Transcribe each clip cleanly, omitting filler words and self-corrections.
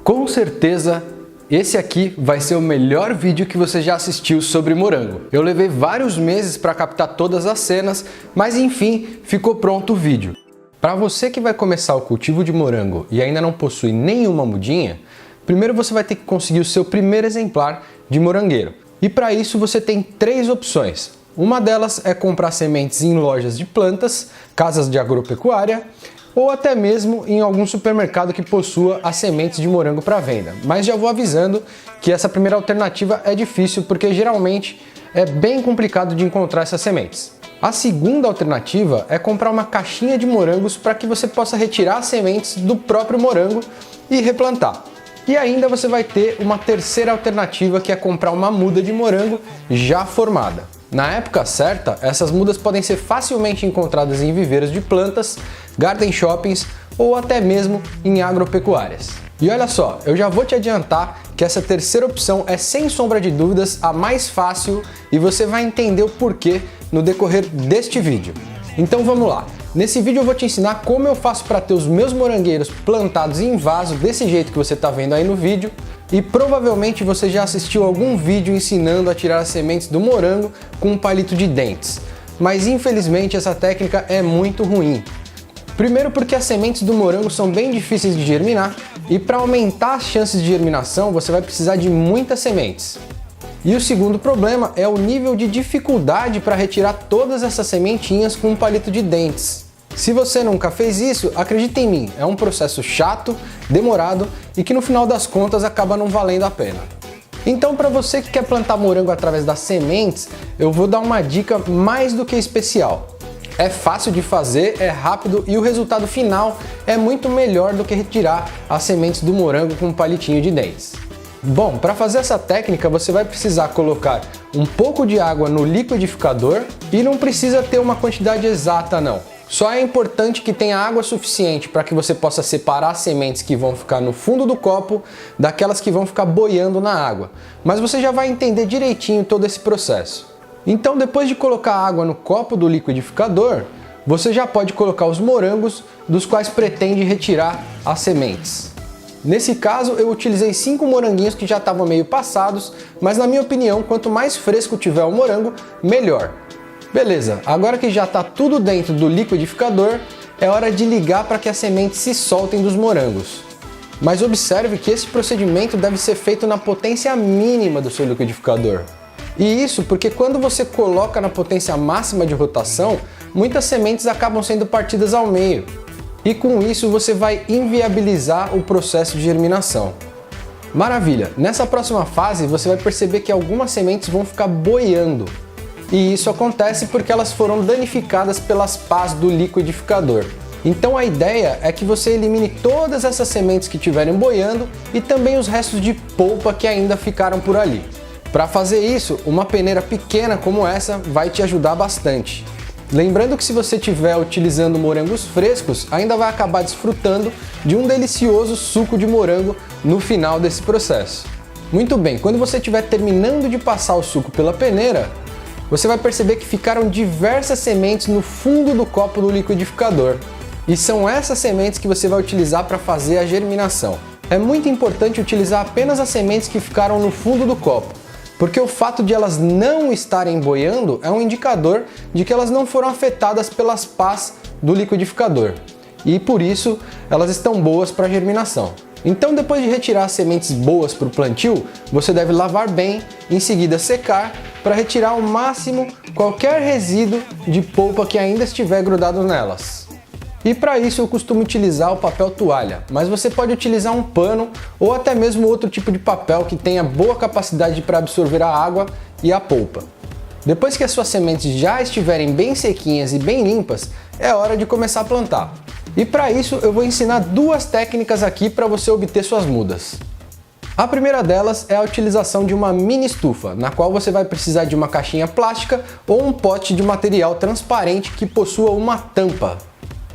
Com certeza, esse aqui vai ser o melhor vídeo que você já assistiu sobre morango. Eu levei vários meses para captar todas as cenas, mas enfim, ficou pronto o vídeo. Para você que vai começar o cultivo de morango e ainda não possui nenhuma mudinha, primeiro você vai ter que conseguir o seu primeiro exemplar de morangueiro. E para isso você tem três opções. Uma delas é comprar sementes em lojas de plantas, casas de agropecuária, ou até mesmo em algum supermercado que possua as sementes de morango para venda. Mas já vou avisando que essa primeira alternativa é difícil porque geralmente é bem complicado de encontrar essas sementes. A segunda alternativa é comprar uma caixinha de morangos para que você possa retirar as sementes do próprio morango e replantar. E ainda você vai ter uma terceira alternativa, que é comprar uma muda de morango já formada. Na época certa, essas mudas podem ser facilmente encontradas em viveiros de plantas, garden shoppings ou até mesmo em agropecuárias. E olha só, eu já vou te adiantar que essa terceira opção é sem sombra de dúvidas a mais fácil e você vai entender o porquê no decorrer deste vídeo. Então vamos lá. Nesse vídeo eu vou te ensinar como eu faço para ter os meus morangueiros plantados em vaso desse jeito que você está vendo aí no vídeo, e provavelmente você já assistiu algum vídeo ensinando a tirar as sementes do morango com um palito de dentes. Mas infelizmente essa técnica é muito ruim. Primeiro porque as sementes do morango são bem difíceis de germinar e para aumentar as chances de germinação você vai precisar de muitas sementes. E o segundo problema é o nível de dificuldade para retirar todas essas sementinhas com um palito de dentes. Se você nunca fez isso, acredita em mim, é um processo chato, demorado e que no final das contas acaba não valendo a pena. Então, para você que quer plantar morango através das sementes, eu vou dar uma dica mais do que especial. É fácil de fazer, é rápido e o resultado final é muito melhor do que retirar as sementes do morango com um palitinho de dentes. Bom, para fazer essa técnica você vai precisar colocar um pouco de água no liquidificador e não precisa ter uma quantidade exata não. Só é importante que tenha água suficiente para que você possa separar as sementes que vão ficar no fundo do copo daquelas que vão ficar boiando na água. Mas você já vai entender direitinho todo esse processo. Então, depois de colocar a água no copo do liquidificador, você já pode colocar os morangos dos quais pretende retirar as sementes. Nesse caso, eu utilizei 5 moranguinhos que já estavam meio passados, mas na minha opinião, quanto mais fresco tiver o morango, melhor. Beleza, agora que já está tudo dentro do liquidificador, é hora de ligar para que as sementes se soltem dos morangos. Mas observe que esse procedimento deve ser feito na potência mínima do seu liquidificador. E isso porque quando você coloca na potência máxima de rotação, muitas sementes acabam sendo partidas ao meio. E com isso você vai inviabilizar o processo de germinação. Maravilha! Nessa próxima fase você vai perceber que algumas sementes vão ficar boiando. E isso acontece porque elas foram danificadas pelas pás do liquidificador. Então a ideia é que você elimine todas essas sementes que estiverem boiando e também os restos de polpa que ainda ficaram por ali. Para fazer isso, uma peneira pequena como essa vai te ajudar bastante. Lembrando que se você estiver utilizando morangos frescos, ainda vai acabar desfrutando de um delicioso suco de morango no final desse processo. Muito bem, quando você estiver terminando de passar o suco pela peneira, você vai perceber que ficaram diversas sementes no fundo do copo do liquidificador. E são essas sementes que você vai utilizar para fazer a germinação. É muito importante utilizar apenas as sementes que ficaram no fundo do copo, porque o fato de elas não estarem boiando é um indicador de que elas não foram afetadas pelas pás do liquidificador. E por isso elas estão boas para germinação. Então, depois de retirar as sementes boas para o plantio, você deve lavar bem, em seguida secar, para retirar ao máximo qualquer resíduo de polpa que ainda estiver grudado nelas. E para isso eu costumo utilizar o papel toalha, mas você pode utilizar um pano ou até mesmo outro tipo de papel que tenha boa capacidade para absorver a água e a polpa. Depois que as suas sementes já estiverem bem sequinhas e bem limpas, é hora de começar a plantar. E para isso eu vou ensinar duas técnicas aqui para você obter suas mudas. A primeira delas é a utilização de uma mini estufa, na qual você vai precisar de uma caixinha plástica ou um pote de material transparente que possua uma tampa.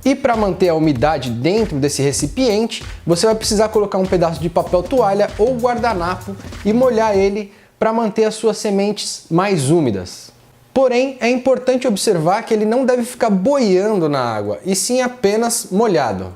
E para manter a umidade dentro desse recipiente, você vai precisar colocar um pedaço de papel toalha ou guardanapo e molhar ele para manter as suas sementes mais úmidas. Porém, é importante observar que ele não deve ficar boiando na água, e sim apenas molhado.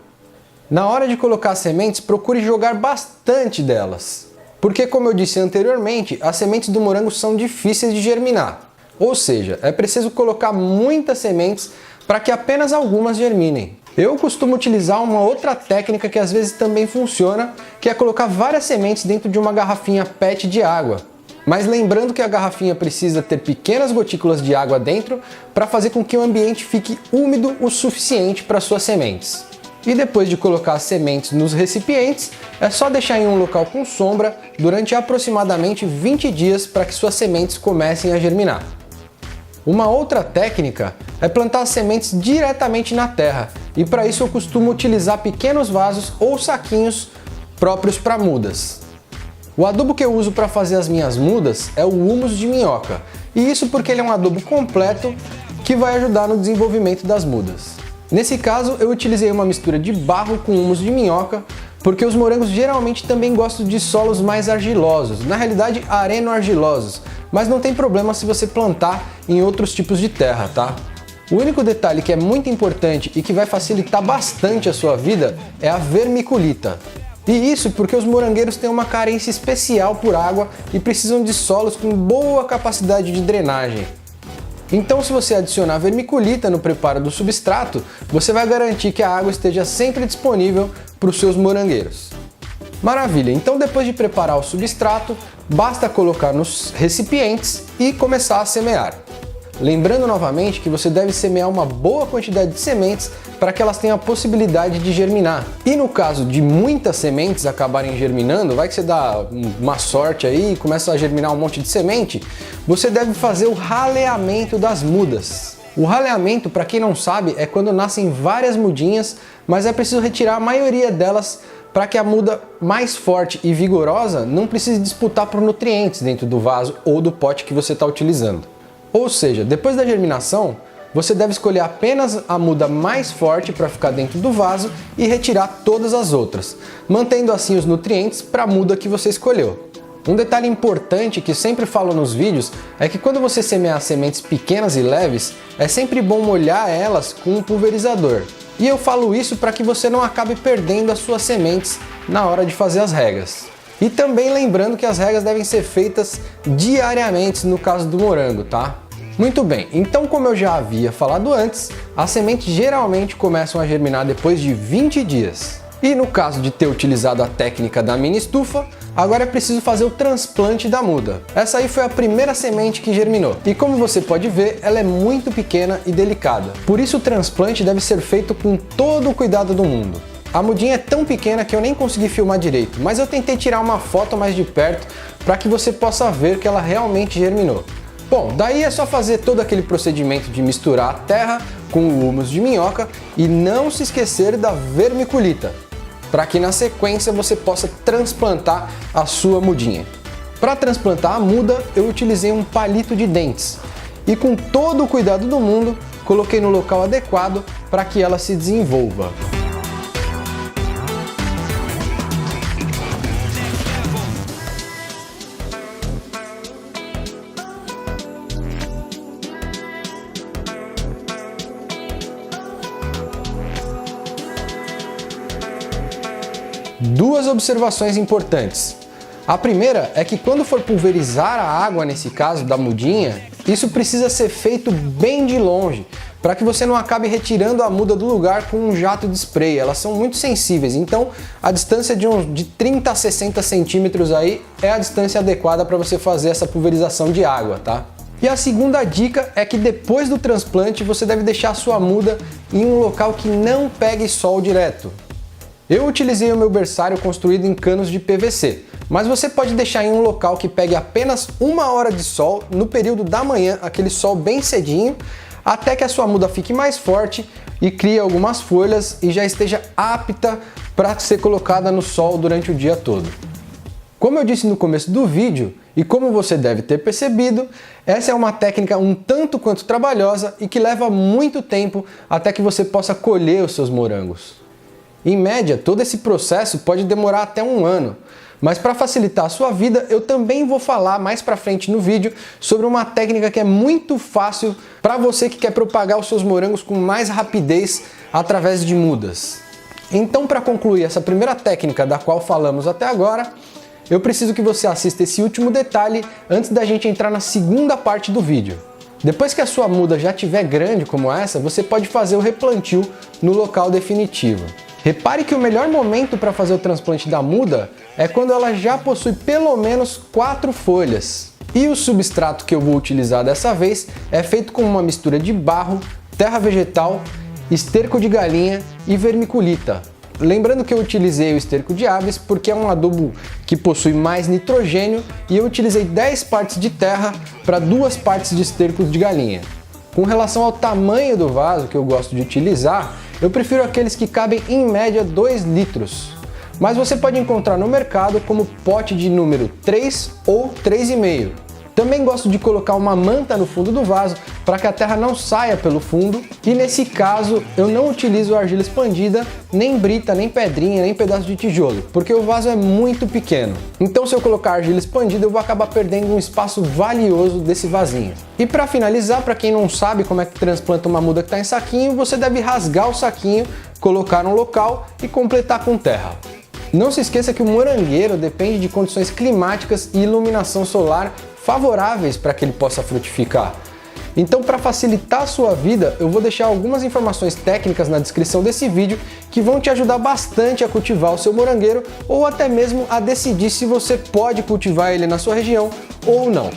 Na hora de colocar as sementes, procure jogar bastante delas. Porque, como eu disse anteriormente, as sementes do morango são difíceis de germinar. Ou seja, é preciso colocar muitas sementes para que apenas algumas germinem. Eu costumo utilizar uma outra técnica que às vezes também funciona, que é colocar várias sementes dentro de uma garrafinha PET de água. Mas lembrando que a garrafinha precisa ter pequenas gotículas de água dentro para fazer com que o ambiente fique úmido o suficiente para suas sementes. E depois de colocar as sementes nos recipientes, é só deixar em um local com sombra durante aproximadamente 20 dias para que suas sementes comecem a germinar. Uma outra técnica é plantar as sementes diretamente na terra, e para isso eu costumo utilizar pequenos vasos ou saquinhos próprios para mudas. O adubo que eu uso para fazer as minhas mudas é o humus de minhoca, e isso porque ele é um adubo completo que vai ajudar no desenvolvimento das mudas. Nesse caso, eu utilizei uma mistura de barro com humus de minhoca, porque os morangos geralmente também gostam de solos mais argilosos, na realidade areno-argilosos, mas não tem problema se você plantar em outros tipos de terra, tá? O único detalhe que é muito importante e que vai facilitar bastante a sua vida é a vermiculita. E isso porque os morangueiros têm uma carência especial por água e precisam de solos com boa capacidade de drenagem. Então, se você adicionar vermiculita no preparo do substrato, você vai garantir que a água esteja sempre disponível para os seus morangueiros. Maravilha! Então, depois de preparar o substrato, basta colocar nos recipientes e começar a semear. Lembrando novamente que você deve semear uma boa quantidade de sementes para que elas tenham a possibilidade de germinar. E no caso de muitas sementes acabarem germinando, vai que você dá uma sorte aí e começa a germinar um monte de semente, você deve fazer o raleamento das mudas. O raleamento, para quem não sabe, é quando nascem várias mudinhas, mas é preciso retirar a maioria delas para que a muda mais forte e vigorosa não precise disputar por nutrientes dentro do vaso ou do pote que você está utilizando. Ou seja, depois da germinação, você deve escolher apenas a muda mais forte para ficar dentro do vaso e retirar todas as outras, mantendo assim os nutrientes para a muda que você escolheu. Um detalhe importante que sempre falo nos vídeos é que quando você semear sementes pequenas e leves, é sempre bom molhar elas com um pulverizador. E eu falo isso para que você não acabe perdendo as suas sementes na hora de fazer as regas. E também lembrando que as regas devem ser feitas diariamente no caso do morango, tá? Muito bem, então como eu já havia falado antes, as sementes geralmente começam a germinar depois de 20 dias. E no caso de ter utilizado a técnica da mini estufa, agora é preciso fazer o transplante da muda. Essa aí foi a primeira semente que germinou. E como você pode ver, ela é muito pequena e delicada. Por isso o transplante deve ser feito com todo o cuidado do mundo. A mudinha é tão pequena que eu nem consegui filmar direito, mas eu tentei tirar uma foto mais de perto para que você possa ver que ela realmente germinou. Bom, daí é só fazer todo aquele procedimento de misturar a terra com o humus de minhoca e não se esquecer da vermiculita, para que na sequência você possa transplantar a sua mudinha. Para transplantar a muda, eu utilizei um palito de dentes e com todo o cuidado do mundo, coloquei no local adequado para que ela se desenvolva. Duas observações importantes. A primeira é que quando for pulverizar a água, nesse caso da mudinha, isso precisa ser feito bem de longe, para que você não acabe retirando a muda do lugar com um jato de spray. Elas são muito sensíveis, então a distância de 30 a 60 centímetros aí é a distância adequada para você fazer essa pulverização de água, tá? E a segunda dica é que depois do transplante você deve deixar a sua muda em um local que não pegue sol direto. Eu utilizei o meu berçário construído em canos de PVC, mas você pode deixar em um local que pegue apenas 1 hora de sol no período da manhã, aquele sol bem cedinho, até que a sua muda fique mais forte e crie algumas folhas e já esteja apta para ser colocada no sol durante o dia todo. Como eu disse no começo do vídeo, e como você deve ter percebido, essa é uma técnica um tanto quanto trabalhosa e que leva muito tempo até que você possa colher os seus morangos. Em média, todo esse processo pode demorar até 1 ano, mas para facilitar a sua vida, eu também vou falar mais para frente no vídeo sobre uma técnica que é muito fácil para você que quer propagar os seus morangos com mais rapidez através de mudas. Então, para concluir essa primeira técnica da qual falamos até agora, eu preciso que você assista esse último detalhe antes da gente entrar na segunda parte do vídeo. Depois que a sua muda já estiver grande como essa, você pode fazer o replantio no local definitivo. Repare que o melhor momento para fazer o transplante da muda é quando ela já possui pelo menos 4 folhas. E o substrato que eu vou utilizar dessa vez é feito com uma mistura de barro, terra vegetal, esterco de galinha e vermiculita. Lembrando que eu utilizei o esterco de aves porque é um adubo que possui mais nitrogênio e eu utilizei 10 partes de terra para 2 partes de esterco de galinha. Com relação ao tamanho do vaso que eu gosto de utilizar, eu prefiro aqueles que cabem em média 2 litros. Mas você pode encontrar no mercado como pote de número 3 ou 3,5. Também gosto de colocar uma manta no fundo do vaso para que a terra não saia pelo fundo, e nesse caso eu não utilizo argila expandida, nem brita, nem pedrinha, nem pedaço de tijolo, porque o vaso é muito pequeno. Então se eu colocar argila expandida eu vou acabar perdendo um espaço valioso desse vasinho. E para finalizar, para quem não sabe como é que transplanta uma muda que está em saquinho, você deve rasgar o saquinho, colocar no local e completar com terra. Não se esqueça que o morangueiro depende de condições climáticas e iluminação solar favoráveis para que ele possa frutificar. Então, para facilitar a sua vida, eu vou deixar algumas informações técnicas na descrição desse vídeo que vão te ajudar bastante a cultivar o seu morangueiro ou até mesmo a decidir se você pode cultivar ele na sua região ou não.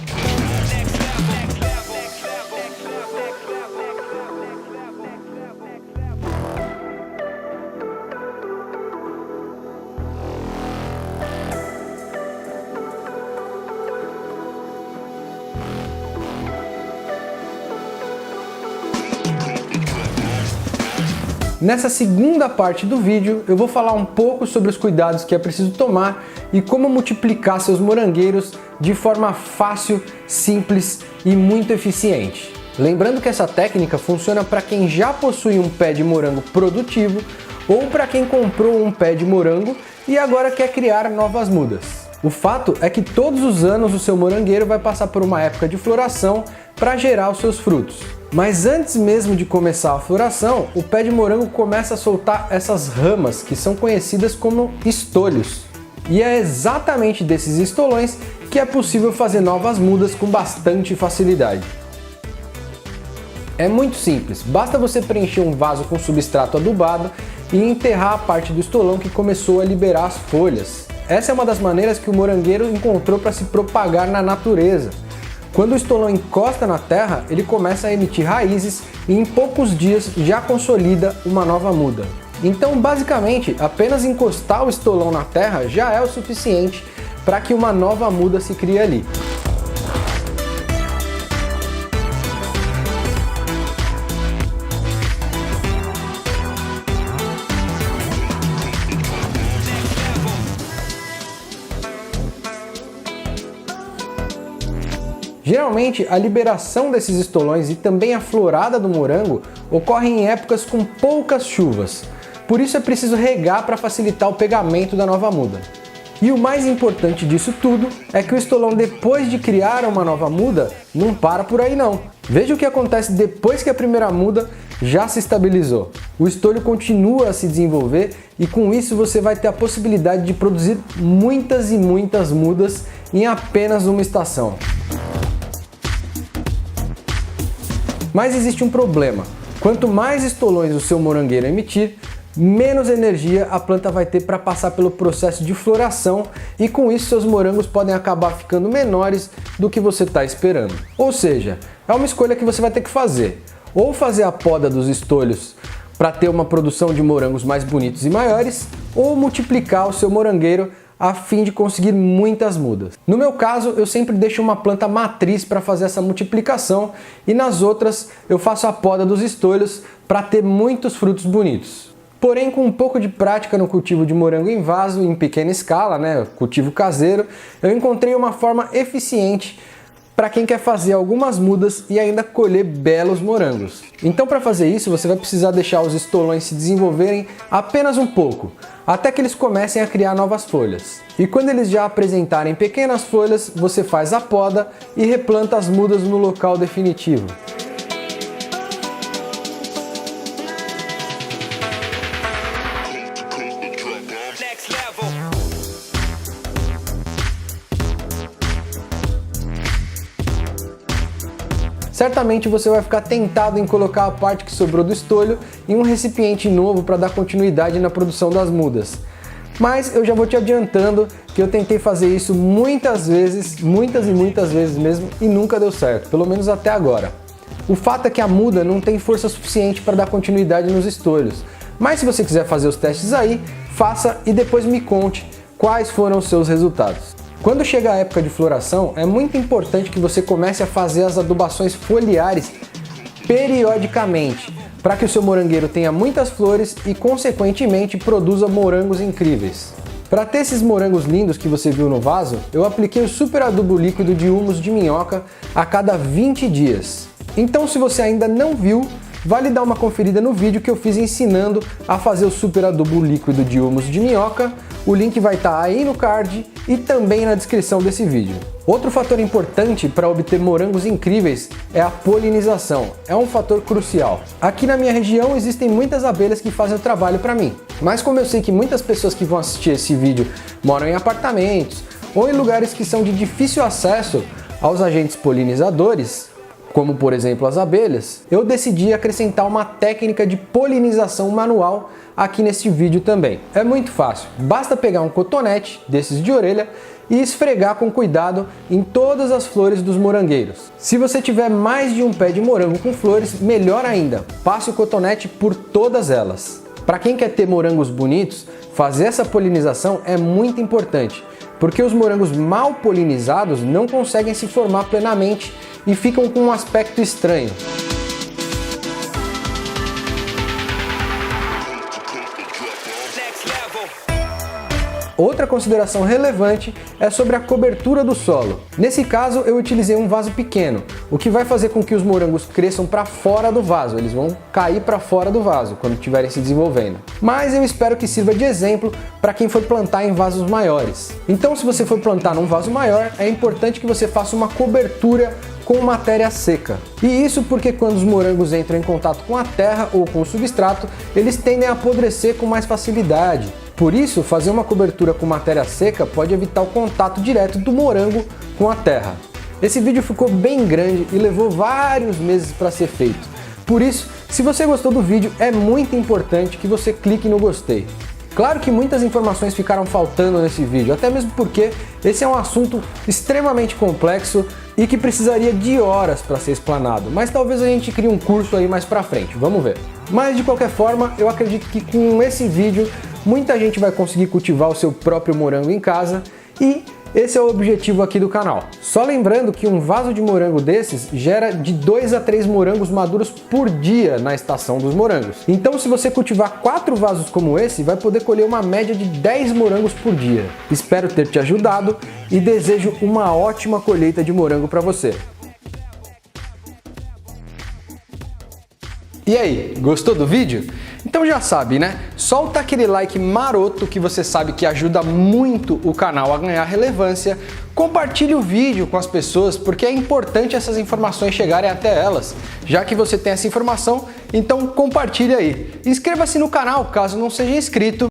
Nessa segunda parte do vídeo, eu vou falar um pouco sobre os cuidados que é preciso tomar e como multiplicar seus morangueiros de forma fácil, simples e muito eficiente. Lembrando que essa técnica funciona para quem já possui um pé de morango produtivo ou para quem comprou um pé de morango e agora quer criar novas mudas. O fato é que todos os anos o seu morangueiro vai passar por uma época de floração para gerar os seus frutos. Mas antes mesmo de começar a floração, o pé de morango começa a soltar essas ramas que são conhecidas como estolhos. E é exatamente desses estolões que é possível fazer novas mudas com bastante facilidade. É muito simples, basta você preencher um vaso com substrato adubado e enterrar a parte do estolão que começou a liberar as folhas. Essa é uma das maneiras que o morangueiro encontrou para se propagar na natureza. Quando o estolão encosta na terra, ele começa a emitir raízes e em poucos dias já consolida uma nova muda. Então, basicamente, apenas encostar o estolão na terra já é o suficiente para que uma nova muda se crie ali. Geralmente, a liberação desses estolões e também a florada do morango ocorre em épocas com poucas chuvas. Por isso é preciso regar para facilitar o pegamento da nova muda. E o mais importante disso tudo é que o estolão, depois de criar uma nova muda, não para por aí não. Veja o que acontece depois que a primeira muda já se estabilizou. O estolho continua a se desenvolver e com isso você vai ter a possibilidade de produzir muitas e muitas mudas em apenas uma estação. Mas existe um problema. Quanto mais estolões o seu morangueiro emitir, menos energia a planta vai ter para passar pelo processo de floração e com isso seus morangos podem acabar ficando menores do que você está esperando. Ou seja, é uma escolha que você vai ter que fazer. Ou fazer a poda dos estolhos para ter uma produção de morangos mais bonitos e maiores, ou multiplicar o seu morangueiro a fim de conseguir muitas mudas. No meu caso, eu sempre deixo uma planta matriz para fazer essa multiplicação e nas outras eu faço a poda dos estolhos para ter muitos frutos bonitos. Porém, com um pouco de prática no cultivo de morango em vaso, em pequena escala, cultivo caseiro, eu encontrei uma forma eficiente para quem quer fazer algumas mudas e ainda colher belos morangos. Então, para fazer isso, você vai precisar deixar os estolões se desenvolverem apenas um pouco, até que eles comecem a criar novas folhas. E quando eles já apresentarem pequenas folhas, você faz a poda e replanta as mudas no local definitivo. certamente você vai ficar tentado em colocar a parte que sobrou do estolho em um recipiente novo para dar continuidade na produção das mudas. Mas eu já vou te adiantando que eu tentei fazer isso muitas vezes, muitas e muitas vezes mesmo, e nunca deu certo, pelo menos até agora. O fato é que a muda não tem força suficiente para dar continuidade nos estolhos. Mas se você quiser fazer os testes aí, faça e depois me conte quais foram os seus resultados. Quando chega a época de floração, é muito importante que você comece a fazer as adubações foliares periodicamente, para que o seu morangueiro tenha muitas flores e, consequentemente, produza morangos incríveis. Para ter esses morangos lindos que você viu no vaso, eu apliquei o super adubo líquido de humus de minhoca a cada 20 dias. Então, se você ainda não viu, vale dar uma conferida no vídeo que eu fiz ensinando a fazer o super adubo líquido de humus de minhoca. O link vai estar aí no card e também na descrição desse vídeo. Outro fator importante para obter morangos incríveis é a polinização. É um fator crucial. Aqui na minha região existem muitas abelhas que fazem o trabalho para mim. Mas como eu sei que muitas pessoas que vão assistir esse vídeo moram em apartamentos ou em lugares que são de difícil acesso aos agentes polinizadores, como por exemplo as abelhas, eu decidi acrescentar uma técnica de polinização manual aqui neste vídeo também. É muito fácil, basta pegar um cotonete desses de orelha e esfregar com cuidado em todas as flores dos morangueiros. Se você tiver mais de um pé de morango com flores, melhor ainda, passe o cotonete por todas elas. Para quem quer ter morangos bonitos, fazer essa polinização é muito importante, porque os morangos mal polinizados não conseguem se formar plenamente e ficam com um aspecto estranho. Outra consideração relevante é sobre a cobertura do solo. Nesse caso, eu utilizei um vaso pequeno, o que vai fazer com que os morangos cresçam para fora do vaso. Eles vão cair para fora do vaso quando estiverem se desenvolvendo. Mas eu espero que sirva de exemplo para quem for plantar em vasos maiores. Então, se você for plantar num vaso maior, é importante que você faça uma cobertura com matéria seca. E isso porque quando os morangos entram em contato com a terra ou com o substrato, eles tendem a apodrecer com mais facilidade. Por isso, fazer uma cobertura com matéria seca pode evitar o contato direto do morango com a terra. Esse vídeo ficou bem grande e levou vários meses para ser feito. Por isso, se você gostou do vídeo, é muito importante que você clique no gostei. Claro que muitas informações ficaram faltando nesse vídeo, até mesmo porque esse é um assunto extremamente complexo e que precisaria de horas para ser explanado, mas talvez a gente crie um curso aí mais pra frente, vamos ver. Mas de qualquer forma, eu acredito que com esse vídeo muita gente vai conseguir cultivar o seu próprio morango em casa e esse é o objetivo aqui do canal. Só lembrando que um vaso de morango desses gera de 2 a 3 morangos maduros por dia na estação dos morangos. Então, se você cultivar 4 vasos como esse, vai poder colher uma média de 10 morangos por dia. Espero ter te ajudado e desejo uma ótima colheita de morango para você. E aí, gostou do vídeo? Então já sabe, né? Solta aquele like maroto que você sabe que ajuda muito o canal a ganhar relevância. Compartilhe o vídeo com as pessoas porque é importante essas informações chegarem até elas. Já que você tem essa informação, então compartilhe aí. Inscreva-se no canal caso não seja inscrito.